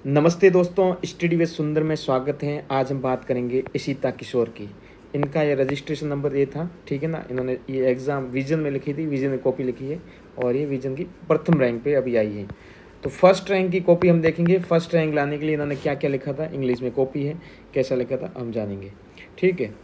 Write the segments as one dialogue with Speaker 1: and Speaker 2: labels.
Speaker 1: नमस्ते दोस्तों, study with सुंदर में स्वागत है। आज हम बात करेंगे इशिता किशोर की। इनका ये रजिस्ट्रेशन नंबर ये था, ठीक है ना। इन्होंने ये एग्ज़ाम विजन में लिखी थी, विजन में कॉपी लिखी है और ये विजन की प्रथम रैंक पे अभी आई है। तो फर्स्ट रैंक की कॉपी हम देखेंगे। फर्स्ट रैंक लाने के लिए इन्होंने क्या क्या लिखा था, इंग्लिश में कॉपी है, कैसा लिखा था हम जानेंगे, ठीक है।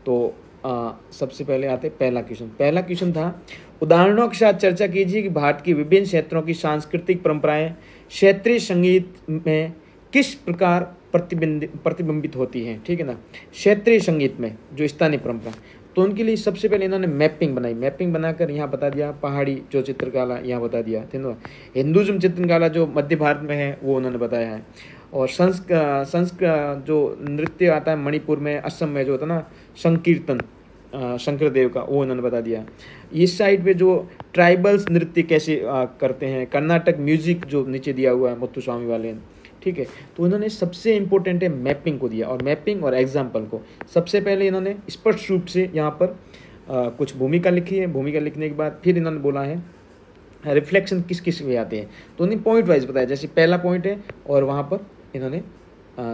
Speaker 1: तो सबसे पहले आते पहला क्वेश्चन। पहला क्वेश्चन था, उदाहरणों के साथ चर्चा कीजिए कि भारत की विभिन्न क्षेत्रों की सांस्कृतिक परंपराएं क्षेत्रीय संगीत में किस प्रकार प्रतिबिंबित होती हैं, ठीक है ना। क्षेत्रीय संगीत में जो स्थानीय परंपरा, तो उनके लिए सबसे पहले इन्होंने मैपिंग बनाई। मैपिंग बनाकर यहाँ बता दिया पहाड़ी जो चित्रकला यहाँ बता दिया, ठीक है। हिंदुज़म चित्रकला जो मध्य भारत में है वो उन्होंने बताया है। और जो नृत्य आता है मणिपुर में, असम में जो होता है ना संकीर्तन शंकर देव का, वो उन्होंने बता दिया। इस साइड पे जो ट्राइबल्स नृत्य कैसे करते हैं, कर्नाटक म्यूजिक जो नीचे दिया हुआ है मुत्तुस्वामी वाले, ठीक है। तो उन्होंने सबसे इम्पोर्टेंट है मैपिंग को दिया, और मैपिंग और एग्जाम्पल को सबसे पहले इन्होंने स्पष्ट रूप से यहाँ पर कुछ भूमिका लिखी है। भूमिका लिखने के बाद फिर इन्होंने बोला है रिफ्लेक्शन किस किस में आते हैं, तो उन्हें पॉइंट वाइज बताया। जैसे पहला पॉइंट है और वहाँ पर इन्होंने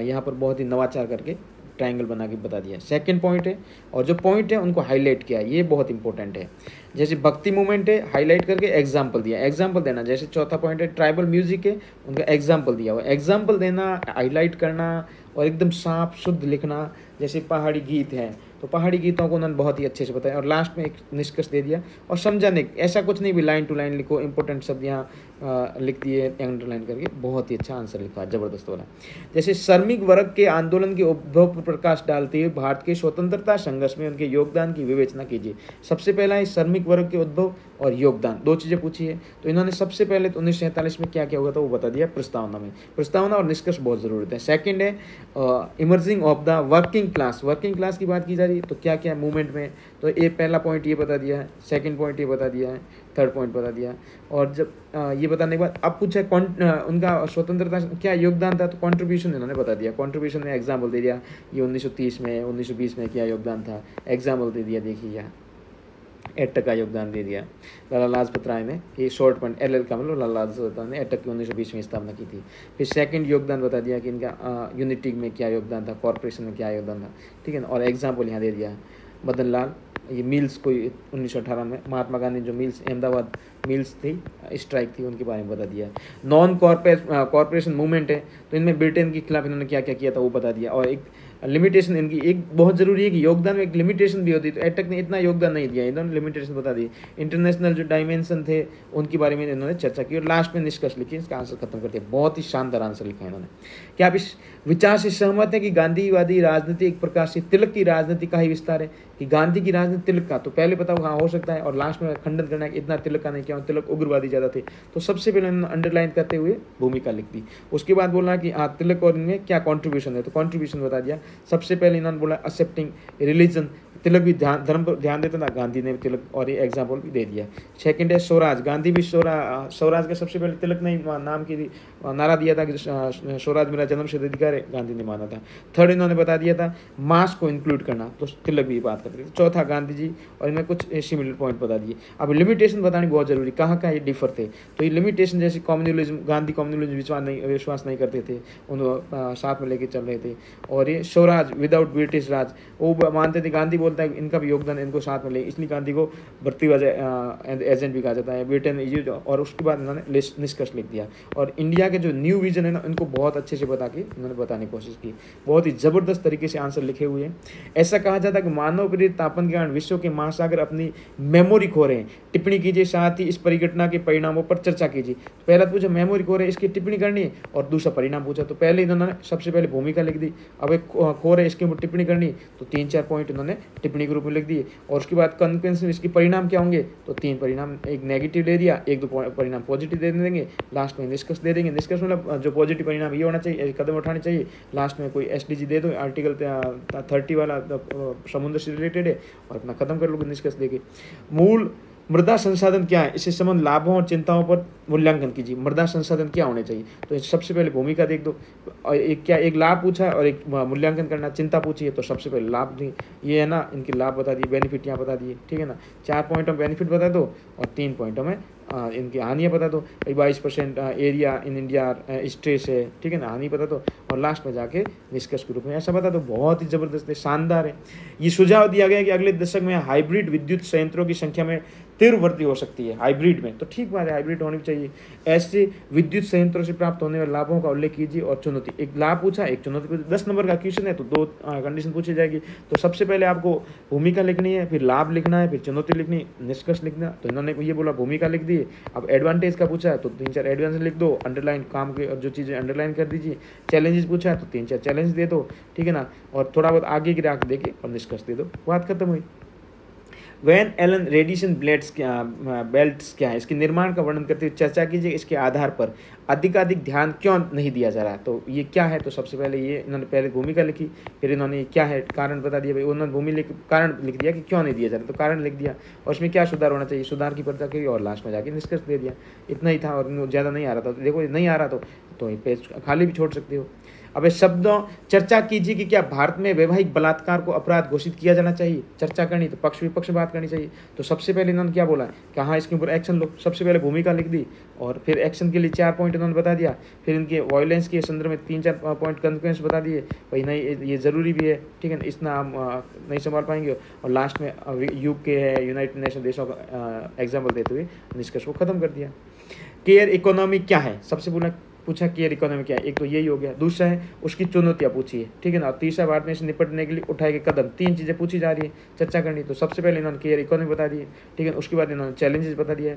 Speaker 1: यहाँ पर बहुत ही नवाचार करके ट्रायंगल बना के बता दिया। सेकंड पॉइंट है और जो पॉइंट है उनको हाईलाइट किया, ये बहुत इंपॉर्टेंट है। जैसे भक्ति मूवमेंट है, हाईलाइट करके एग्जाम्पल दिया, एग्जाम्पल देना। जैसे चौथा पॉइंट है ट्राइबल म्यूजिक है, उनका एग्जाम्पल दिया हुआ, एग्जाम्पल देना, हाईलाइट करना और एकदम साफ शुद्ध लिखना। जैसे पहाड़ी गीत है तो पहाड़ी गीतों को उन्होंने बहुत ही अच्छे से बताया और लास्ट में एक निष्कर्ष दे दिया। और समझाने ऐसा कुछ नहीं भी लाइन टू लाइन लिखो, इंपॉर्टेंट शब्द यहाँ लिख दिए अंडरलाइन करके, बहुत ही अच्छा आंसर लिखा, जबरदस्त वाला। जैसे श्रमिक वर्ग के आंदोलन के उद्भव पर प्रकाश डालते हुए भारत के स्वतंत्रता संघर्ष में उनके योगदान की विवेचना कीजिए। सबसे पहला है श्रमिक वर्ग के उद्भव और योगदान, दो चीज़ें पूछी है। तो इन्होंने सबसे पहले तो 1947 में क्या क्या हुआ था वो बता दिया प्रस्तावना में। प्रस्तावना और निष्कर्ष बहुत ज़रूरत है। सेकंड है emerging of the working class. Working class की बात की जा रही है तो क्या क्या मूवमेंट में, तो ये पहला पॉइंट ये बता दिया है, सेकंड पॉइंट ये बता दिया है, थर्ड पॉइंट बता दिया। और जब ये बताने के बाद अब पूछा उनका स्वतंत्रता क्या योगदान था, तो कंट्रीब्यूशन इन्होंने बता दिया। कंट्रीब्यूशन में एग्जाम्पल दे दिया, ये 1930 में 1920 में क्या योगदान था, एग्जाम्पल दे दिया। देखिए यहाँ 8% का योगदान दे दिया लाला लाजपत राय ने, ये शॉर्ट पॉइंट LL का मतलब लाला लाजपत राय ने 8% की 1920 में स्थापना की थी। फिर सेकंड योगदान बता दिया कि इनका यूनिटी में क्या योगदान था, कॉर्पोरेशन में क्या योगदान था, ठीक है ना। और एग्जाम्पल यहाँ दे दिया मदन लाल, ये मिल्स कोई 1918 में महात्मा गांधी जो मिल्स अहमदाबाद मिल्स थी स्ट्राइक थी उनके बारे में बता दिया। नॉन कॉर्पोरेशन मूवमेंट है तो इनमें ब्रिटेन के खिलाफ इन्होंने क्या क्या किया था वो बता दिया। और एक लिमिटेशन इनकी एक बहुत ज़रूरी है कि योगदान में एक लिमिटेशन भी होती है, तो एटक ने इतना योगदान नहीं दिया, इन्होंने लिमिटेशन बता दी। इंटरनेशनल जो डायमेंशन थे उनके बारे में इन्होंने चर्चा की और लास्ट में निष्कर्ष लिखी, इसका आंसर खत्म करते हैं। बहुत ही शानदार आंसर लिखा है इन्होंने। क्या आप इस विचार से सहमत है कि गांधीवादी राजनीति एक प्रकार से तिलक की राजनीति का ही विस्तार है, कि गांधी की राजनीति तिलक का, तो पहले बताओ हाँ हो सकता है और लास्ट में खंडन करना है कि इतना तिलक का नहीं, क्या तिलक उग्रवादी ज़्यादा थे। तो सबसे पहले उन्होंने अंडरलाइन करते हुए भूमिका लिख दी। उसके बाद बोलना कि हाँ तिलक और इनमें क्या कॉन्ट्रीब्यूशन है, तो कॉन्ट्रीब्यूशन बता दिया। सबसे पहले इन्होंने बोला एक्सेप्टिंग रिलीजन, तिलक भी धर्म पर ध्यान देता था, गांधी ने तिलक और ये एग्जाम्पल भी दे दिया। सेकंड है स्वराज, गांधी भी स्वराज का सबसे पहले तिलक ने नाम की नारा दिया था कि स्वराज मेरा जन्मसिद्ध अधिकार है, गांधी ने माना था। थर्ड इन्होंने बता दिया था मास को इंक्लूड करना, तो तिलक भी बात करते थे। चौथा गांधी जी और इनमें कुछ सिमिलर पॉइंट बता दिए। अब लिमिटेशन बतानी बहुत जरूरी, कहाँ कहाँ ये डिफर थे, तो ये लिमिटेशन जैसे कम्युनलिज्म, गांधी कम्युनलिज्म विश्वास नहीं करते थे, उन साथ में लेके चल रहे थे। और ये स्वराज विदाउट ब्रिटिश राज वो मानते थे, गांधी बोलता है इनका भी योगदान इनको साथ में ले, इसलिए गांधी को भर्ती एजेंट भी कहा जाता है ब्रिटेन। और उसके बाद इन्होंने निष्कर्ष लिख दिया। और इंडिया के जो न्यू विजन है ना इनको बहुत अच्छे से बता के उन्होंने बताने की कोशिश की। बहुत ही जबरदस्त तरीके से आंसर लिखे हुए हैं। ऐसा कहा जाता है कि मानव प्रेरित तापन के कारण विश्व के महासागर अपनी मेमोरी खो रहे हैं। टिप्पणी कीजिए, साथ ही इस परिघटना के परिणामों पर चर्चा कीजिए। तो पहला पूछा मेमोरी खो रहे इसकी टिप्पणी करनी है, और दूसरा परिणाम पूछा। तो पहले इन्होंने सबसे पहले भूमिका लिख दी, अब एक खो रहे इसके ऊपर टिप्पणी करनी, तो 3-4 पॉइंट इन्होंने टिप्पणी के रूप में लिख दिए। और उसके बाद कंक्लूजन इसके परिणाम क्या होंगे, तो 3 परिणाम, एक नेगेटिव दे दिया, 1-2 परिणाम पॉजिटिव दे देंगे, लास्ट में निष्कर्ष दे देंगे। निष्कर्ष मतलब जो पॉजिटिव परिणाम ये होना चाहिए, कदम उठाने चाहिए, लास्ट में कोई SDG दे दो, आर्टिकल 30 वाला समुद्र से रिलेटेड है, और अपना खत्म कर लो निष्कर्ष देके। मूल मृदा संसाधन क्या है, इससे संबंध लाभों और चिंताओं पर मूल्यांकन कीजिए। मृदा संसाधन क्या होने चाहिए, तो सबसे पहले भूमिका देख दो, और एक लाभ पूछा है और एक मूल्यांकन करना, चिंता पूछी है, तो सबसे पहले लाभ दी, ये है ना, इनके लाभ बता दिए, बेनिफिट यहाँ बता दिए, ठीक है ना। 4 पॉइंटों में बेनिफिट बता दो और 3 पॉइंटों में इनकी हानियाँ बता दो, 22% एरिया इन इंडिया स्ट्रेस है, ठीक है ना, हानि बता दो, और लास्ट में जाके निष्कर्ष के रूप में ऐसा बता दो। बहुत ही ज़बरदस्त है, शानदार है। ये सुझाव दिया गया कि अगले दशक में हाइब्रिड विद्युत संयंत्रों की संख्या में तीव्र वृद्धि हो सकती है हाइब्रिड में, तो ठीक बात है, हाइब्रिड होनी चाहिए। ऐसे विद्युत संयंत्रों से प्राप्त होने वाले लाभों का उल्लेख कीजिए और चुनौती। एक लाभ पूछा, एक चुनौती पूछी, 10 नंबर का क्वेश्चन है तो 2 कंडीशन पूछी जाएगी। तो सबसे पहले आपको भूमिका लिखनी है, फिर लाभ लिखना है, फिर चुनौती लिखनी, निष्कर्ष लिखना। तो इन्होंने ये बोला भूमिका लिख दी। अब एडवांटेज का पूछा है तो 3-4 एडवांटेज लिख दो, अंडरलाइन काम के और जो चीज़ें अंडरलाइन कर दीजिए। चैलेंजेस पूछा है तो 3-4 चैलेंज दे दो, ठीक है ना, और थोड़ा बहुत आगे की राख देके और निष्कर्ष दे दो, बात खत्म हुई। वैन एलन रेडिएशन बेल्ट्स क्या है, इसके निर्माण का वर्णन करते हुए चर्चा कीजिए, इसके आधार पर अधिकाधिक ध्यान क्यों नहीं दिया जा रहा। तो ये क्या है, तो सबसे पहले ये इन्होंने पहले भूमिका लिखी, फिर इन्होंने क्या है कारण बता दिया, भाई उन्होंने कारण लिख दिया कि क्यों नहीं दिया जा रहा, तो कारण लिख दिया, और उसमें क्या सुधार होना चाहिए, सुधार की चर्चा की, और लास्ट में जाके निष्कर्ष दे दिया। इतना ही था, और ज़्यादा नहीं आ रहा था। तो देखो नहीं आ रहा तो ये पेज खाली भी छोड़ सकते हो। अब शब्दों चर्चा कीजिए कि क्या भारत में वैवाहिक बलात्कार को अपराध घोषित किया जाना चाहिए। चर्चा करनी तो पक्ष विपक्ष बात करनी चाहिए। तो सबसे पहले इन्होंने क्या बोला कि हाँ इसके ऊपर एक्शन लो। सबसे पहले भूमिका लिख दी, और फिर एक्शन के लिए 4 पॉइंट इन्होंने बता दिया। फिर इनके वायलेंस के संदर्भ में 3-4 पॉइंट कॉन्सिक्वेंस बता दिए, भाई नहीं ये ज़रूरी भी है, ठीक है ना, इतना हम नहीं संभाल पाएंगे। और लास्ट में यूके है, यूनाइटेड नेशन देशों का एग्जाम्पल देते हुए निष्कर्ष को खत्म कर दिया। केयर इकोनॉमी क्या है, सबसे पूछा केयर इकोनॉमी क्या है। एक तो यही हो गया, दूसरा है उसकी चुनौतियाँ पूछी है, ठीक है ना, तीसरा भारत में से निपटने के लिए उठाए गए कदम। 3 चीज़ें पूछी जा रही है, चर्चा करनी। तो सबसे पहले इन्होंने केयर इकोनॉमी बता दी, ठीक है, उसके बाद इन्होंने चैलेंजेस बता दिए,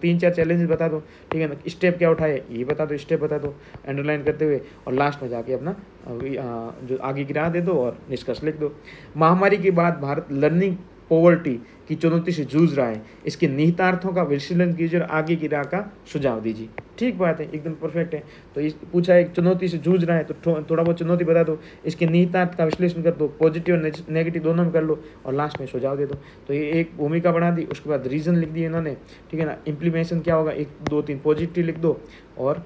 Speaker 1: 3-4 चैलेंजेस बता दो, ठीक है ना, स्टेप क्या उठाए ये बता दो, स्टेप बता दो अंडरलाइन करते हुए, और लास्ट में जाके अपना जो आगे की राह दे दो और निष्कर्ष लिख दो। महामारी के बाद भारत लर्निंग पॉवर्टी की चुनौती से जूझ रहा है, इसके निहितार्थों का विश्लेषण कीजिए और आगे की राह का सुझाव दीजिए। ठीक बात है, एकदम परफेक्ट है। तो इस पूछा एक चुनौती से जूझ रहा है तो थोड़ा बहुत चुनौती बता दो, इसके निहितार्थ का विश्लेषण कर दो, पॉजिटिव और नेगेटिव दोनों में कर लो, और लास्ट में सुझाव दे दो। तो ये एक भूमिका बना दी, उसके बाद रीजन लिख दिए इन्होंने, ठीक है ना। इम्प्लीमेशन क्या होगा, 1-2-3 पॉजिटिव लिख दो, और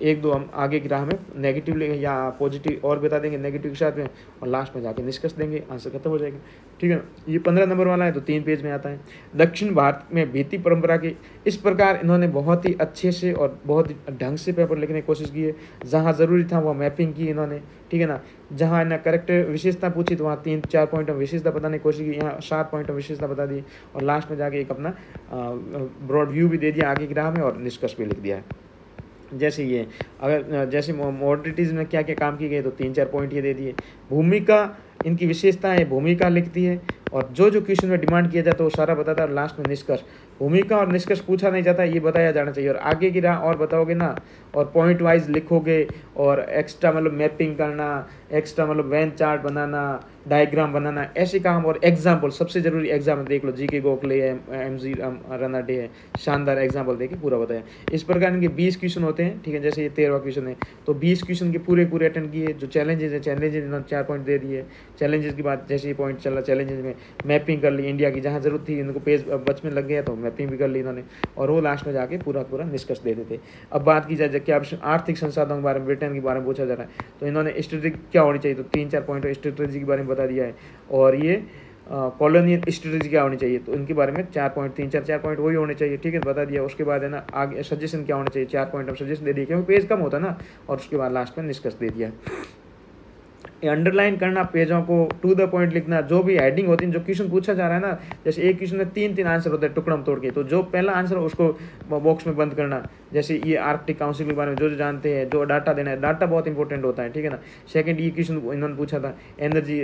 Speaker 1: 1-2 हम आगे की राह में नेगेटिव या पॉजिटिव और बता देंगे नेगेटिव के साथ में, और लास्ट में जाके निष्कर्ष देंगे, आंसर खत्म हो जाएगा, ठीक है ना। ये 15 नंबर वाला है तो 3 पेज में आता है। दक्षिण भारत में भीति परंपरा की, इस प्रकार इन्होंने बहुत ही अच्छे से और बहुत ही ढंग से पेपर लिखने की कोशिश की है। जहाँ ज़रूरी था वहाँ मैपिंग की इन्होंने, ठीक है ना। जहाँ इन्हें करेक्टर विशेषता पूछी तो वहाँ 3-4 पॉइंट में विशेषता बताने की कोशिश की, यहाँ 7 पॉइंट में विशेषता बता दी, और लास्ट में जाके एक अपना ब्रॉड व्यू भी दे दिया आगे की राह में, और निष्कर्ष भी लिख दिया है। जैसे ये अगर जैसे मॉडलिटीज़ में क्या क्या काम की गई तो 3-4 पॉइंट ये दे दिए। भूमिका इनकी विशेषता है, भूमिका लिखती है, और जो क्वेश्चन में डिमांड किया जाता है वो सारा बताता है, और लास्ट में निष्कर्ष। भूमिका और निष्कर्ष पूछा नहीं जाता, ये बताया जाना चाहिए, और आगे की राह और बताओगे ना, और पॉइंट वाइज लिखोगे, और एक्स्ट्रा मतलब मैपिंग करना, एक्स्ट्रा मतलब वैन चार्ट बनाना, डायग्राम बनाना, ऐसे काम। और एग्जाम्पल, सबसे जरूरी एग्जाम्पल देख लो, जी के गोखले है, MG रनाडे है, शानदार एग्जाम्पल देके पूरा बताया। इस प्रकार इनके 20 क्वेश्चन होते हैं, ठीक है। जैसे ये 13वां क्वेश्चन है तो 20 क्वेश्चन के पूरे अटेंड किए। जो चैलेंजेस है, चैलेंजेस इन्होंने 4 पॉइंट दे दिए। चैलेंजेस की बात, जैसे ये पॉइंट चला चैलेंजेस में, मैपिंग कर ली इंडिया की, जहाँ जरूरत थी इनको पेज बच में लग गया तो मैपिंग भी कर ली इन्होंने, और वो लास्ट में जाके पूरा निष्कर्ष दे देते। अब बात की जाए कि अब आर्थिक संसाधनों के बारे में, ब्रिटेन के बारे में पूछा जा रहा है, तो इन्होंने स्ट्रेटेजी क्या होनी चाहिए, तो 3-4 पॉइंट स्ट्रेटेजी के बारे में बता दिया है। और ये कॉलोनियल स्ट्रेटेजी क्या होनी चाहिए, तो इनके बारे में 4 पॉइंट, 3-4 पॉइंट वही होने चाहिए, ठीक है, बता दिया। उसके बाद है ना आगे सजेशन क्या होना चाहिए, 4 पॉइंट हम सजेशन दे दिए, क्योंकि पेज कम होता ना, और उसके बाद लास्ट में निष्कर्ष दे दिया। अंडरलाइन करना, पेजों को टू द पॉइंट लिखना, जो भी हेडिंग होती है, जो क्वेश्चन पूछा जा रहा है ना, जैसे एक क्वेश्चन में 3-3 आंसर होते हैं टुकड़ा में तोड़ के, तो जो पहला आंसर उसको बॉक्स में बंद करना। जैसे ये आर्कटिक काउंसिल के बारे में जो जानते हैं, जो डाटा देना है, डाटा बहुत इंपॉर्टेंट होता है, ठीक है ना। सेकंड, ये क्वेश्चन इन्होंने पूछा था एनर्जी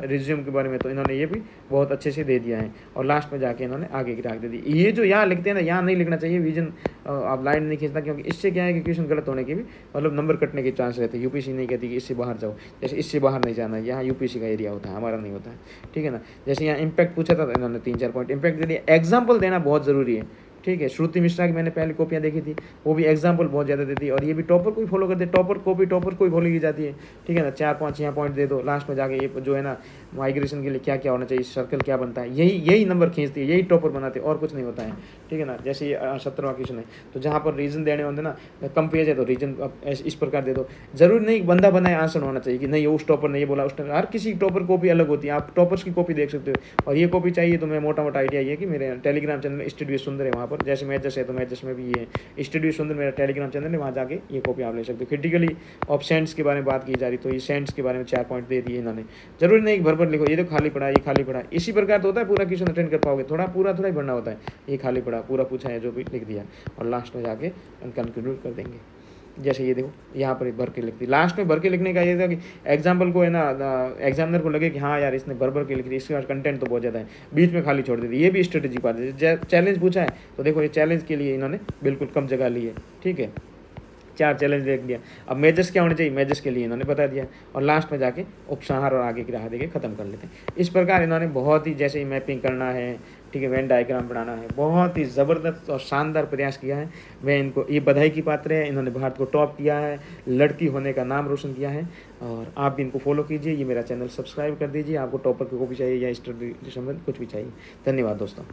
Speaker 1: रिज्यूम के बारे में, तो इन्होंने ये भी बहुत अच्छे से दे दिया है, और लास्ट में जाके इन्होंने आगे की राख दे दी। ये जो यहाँ लिखते हैं ना, यहाँ नहीं लिखना चाहिए, विजन आप लाइन नहीं खींचना, क्योंकि इससे क्या है कि क्वेश्चन गलत होने के भी मतलब नंबर कटने के चांस रहते हैं। यूपीसी नहीं कहती कि इससे बाहर जाओ, जैसे इससे बाहर नहीं जाना, यहाँ यूपीसी का एरिया होता है, हमारा नहीं होता है, ठीक है ना। जैसे यहाँ इम्पैक्ट पूछा था तो इन्होंने 3-4 पॉइंट इम्पैक्ट दे दिया। एग्जाम्पल देना बहुत ज़रूरी है, ठीक है। श्रुति मिश्रा की मैंने पहले कॉपियाँ देखी थी, वो भी एग्जाम्पल बहुत ज़्यादा देती है, और ये भी टॉपर को ही फॉलो करते हैं, टॉपर को ही फॉलो की जाती है, ठीक है ना। 4-5 यहाँ पॉइंट दे दो, लास्ट में जाके ये जो है ना माइग्रेशन के लिए क्या क्या होना चाहिए, सर्कल क्या बनता है, यही नंबर खींचती है, यही टॉपर बनाते हैं, और कुछ नहीं होता है, ठीक है ना। जैसे ये 17वां क्वेश्चन है, तो जहाँ पर रीजन देने होते ना, कम पेज है तो रीजन इस प्रकार दे दो। जरूरी नहीं बंदा बनाए आंसर होना चाहिए कि नहीं उस टॉपर ने ये बोला, उस टॉपर, हर किसी टॉपर कॉपी अलग होती है, आप टॉपर्स की कॉपी देख सकते हो। और ये कॉपी चाहिए तो मैं मोटा मोटा आइडिया ये कि मेरे टेलीग्राम चैनल में स्टडी सुंदर है, वहाँ पर पर। जैसे मैथ्स है तो मैथ्स में भी ये स्टडी सुंदर मेरा टेलीग्राम चैनल है, वहाँ जाके ये कॉपी आप ले सकते हो। क्रिटिकली ऑफ सेंट्स के बारे में बात की जा रही, तो ये सेंट्स के बारे में 4 पॉइंट दे दिए इन्होंने। जरूरी नहीं भर भर लिखो, ये तो खाली पड़ा, ये खाली पड़ा, इसी प्रकार तो होता है पूरा क्वेश्चन अटेंड कर पाओगे, थोड़ा पूरा थोड़ा ही भरना होता है। ये खाली पड़ा, पूरा पूछा है जो भी लिख दिया, और लास्ट में जाके कंक्लूड कर देंगे। जैसे ये देखो यहाँ पर भर के लिख दी, लास्ट में भर के लिखने का ये था कि एग्जाम्पल को है ना, एग्जामिनर को लगे कि हाँ यार इसने भर के लिख दी, इसके कंटेंट तो बहुत ज़्यादा है, बीच में खाली छोड़ देती, ये भी स्ट्रेटेजी पाते हैं। चैलेंज पूछा है तो देखो ये चैलेंज के लिए इन्होंने बिल्कुल कम जगह ली है, ठीक है, 4 चैलेंज देख दिया। अब मेजर्स क्या होने चाहिए, मेजर्स के लिए इन्होंने बता दिया, और लास्ट में जाके उपसंहार और आगे की राह देके खत्म कर लेते हैं। इस प्रकार इन्होंने बहुत ही, जैसे मैपिंग करना है, ठीक है, वेन डायग्राम बनाना है, बहुत ही ज़बरदस्त और शानदार प्रयास किया है। मैं इनको ये बधाई की पात्र है, इन्होंने भारत को टॉप किया है, लड़की होने का नाम रोशन किया है। और आप भी इनको फॉलो कीजिए, ये मेरा चैनल सब्सक्राइब कर दीजिए। आपको टॉपर की कॉपी चाहिए या स्टडी संबंध कुछ भी चाहिए। धन्यवाद दोस्तों।